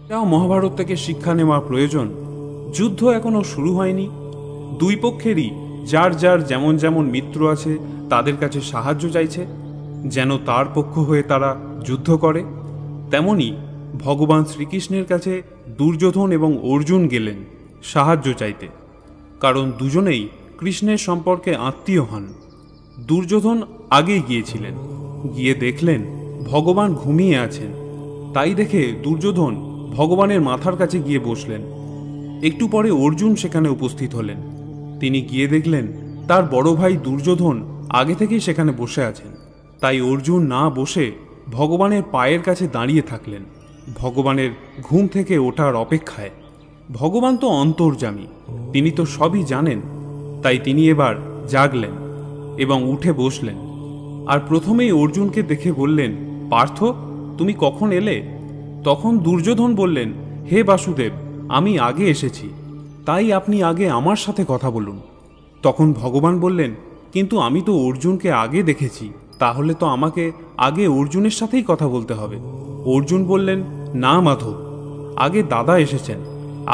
এটাও মহাভারত থেকে শিক্ষা নেওয়া প্রয়োজন। যুদ্ধ এখনো শুরু হয়নি, দুই পক্ষেরই যার যার যেমন যেমন মিত্র আছে তাদের কাছে সাহায্য চাইছে, যেন তার পক্ষ হয়ে তারা যুদ্ধ করে। তেমনি ভগবান শ্রীকৃষ্ণের কাছে দুর্যোধন এবং অর্জুন গেলেন সাহায্য চাইতে, কারণ দুজনেই কৃষ্ণের সম্পর্কে আত্মীয় হন। দুর্যোধন আগে গিয়েছিলেন, গিয়ে দেখলেন ভগবান ঘুমিয়ে আছেন। তাই দেখে দুর্যোধন ভগবানের মাথার কাছে গিয়ে বসলেন। একটু পরে অর্জুন সেখানে উপস্থিত হলেন। তিনি গিয়ে দেখলেন তার বড় ভাই দুর্যোধন আগে থেকেই সেখানে বসে আছেন। তাই অর্জুন না বসে ভগবানের পায়ের কাছে দাঁড়িয়ে থাকলেন, ভগবানের ঘুম থেকে ওঠার অপেক্ষায়। ভগবান তো অন্তর্যামী, তিনি তো সবই জানেন। তাই তিনি এবার জাগলেন এবং উঠে বসলেন। আর প্রথমেই অর্জুনকে দেখে বললেন, পার্থ, তুমি কখন এলে? তখন দুর্যোধন বললেন, হে বাসুদেব, আমি আগে এসেছি, তাই আপনি আগে আমার সাথে কথা বলুন। তখন ভগবান বললেন, কিন্তু আমি তো অর্জুনকে আগে দেখেছি, তাহলে তো আমাকে আগে অর্জুনের সাথেই কথা বলতে হবে। অর্জুন বললেন, না মাধব, আগে দাদা এসেছেন,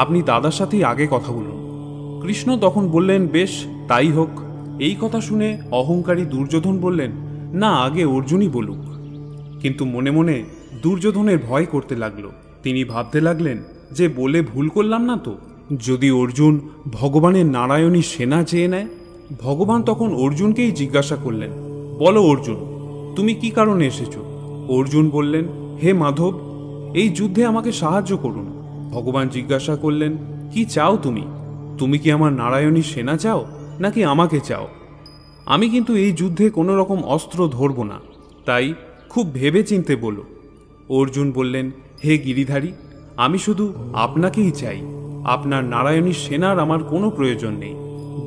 আপনি দাদার সাথেই আগে কথা বলুন। কৃষ্ণ তখন বললেন, বেশ তাই হোক। এই কথা শুনে অহংকারী দুর্যোধন বললেন, না, আগে অর্জুনই বলুক। কিন্তু মনে মনে দুর্যোধনের ভয় করতে লাগলো। তিনি ভাবতে লাগলেন যে বলে ভুল করলাম না তো, যদি অর্জুন ভগবানের নারায়ণী সেনা চেয়ে নেয়। ভগবান তখন অর্জুনকেই জিজ্ঞাসা করলেন, বলো অর্জুন, তুমি কি কারণে এসেছো? অর্জুন বললেন, হে মাধব, এই যুদ্ধে আমাকে সাহায্য করুন। ভগবান জিজ্ঞাসা করলেন, কি চাও তুমি? তুমি কি আমার নারায়ণী সেনা চাও নাকি আমাকে চাও? আমি কিন্তু এই যুদ্ধে কোনো রকম অস্ত্র ধরব না, তাই খুব ভেবে চিনতে বলো। অর্জুন বললেন, হে গিরিধারী, আমি শুধু আপনাকেই চাই, আপনার নারায়ণী সেনার আমার কোনো প্রয়োজন নেই।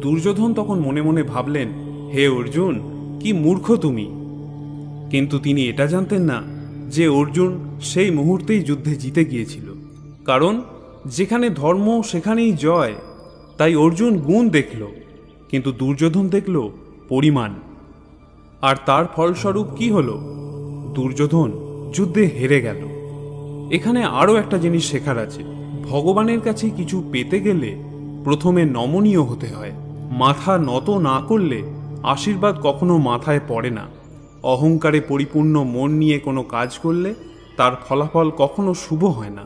দুর্যোধন তখন মনে মনে ভাবলেন, হে অর্জুন, কি মূর্খ তুমি। কিন্তু তিনি এটা জানতেন না যে অর্জুন সেই মুহূর্তেই যুদ্ধে জিতে গিয়েছিল, কারণ যেখানে ধর্ম সেখানেই জয়। তাই অর্জুন গুণ দেখল, কিন্তু দুর্যোধন দেখল পরিমাণ। আর তার ফলস্বরূপ কি হলো? দুর্যোধন যুদ্ধে হেরে গেল। এখানে আরও একটা জিনিস শেখার আছে, ভগবানের কাছে কিছু পেতে গেলে প্রথমে নমনীয় হতে হয়। মাথা নত না করলে আশীর্বাদ কখনো মাথায় পড়ে না। অহংকারে পরিপূর্ণ মন নিয়ে কোনো কাজ করলে তার ফলাফল কখনো শুভ হয় না।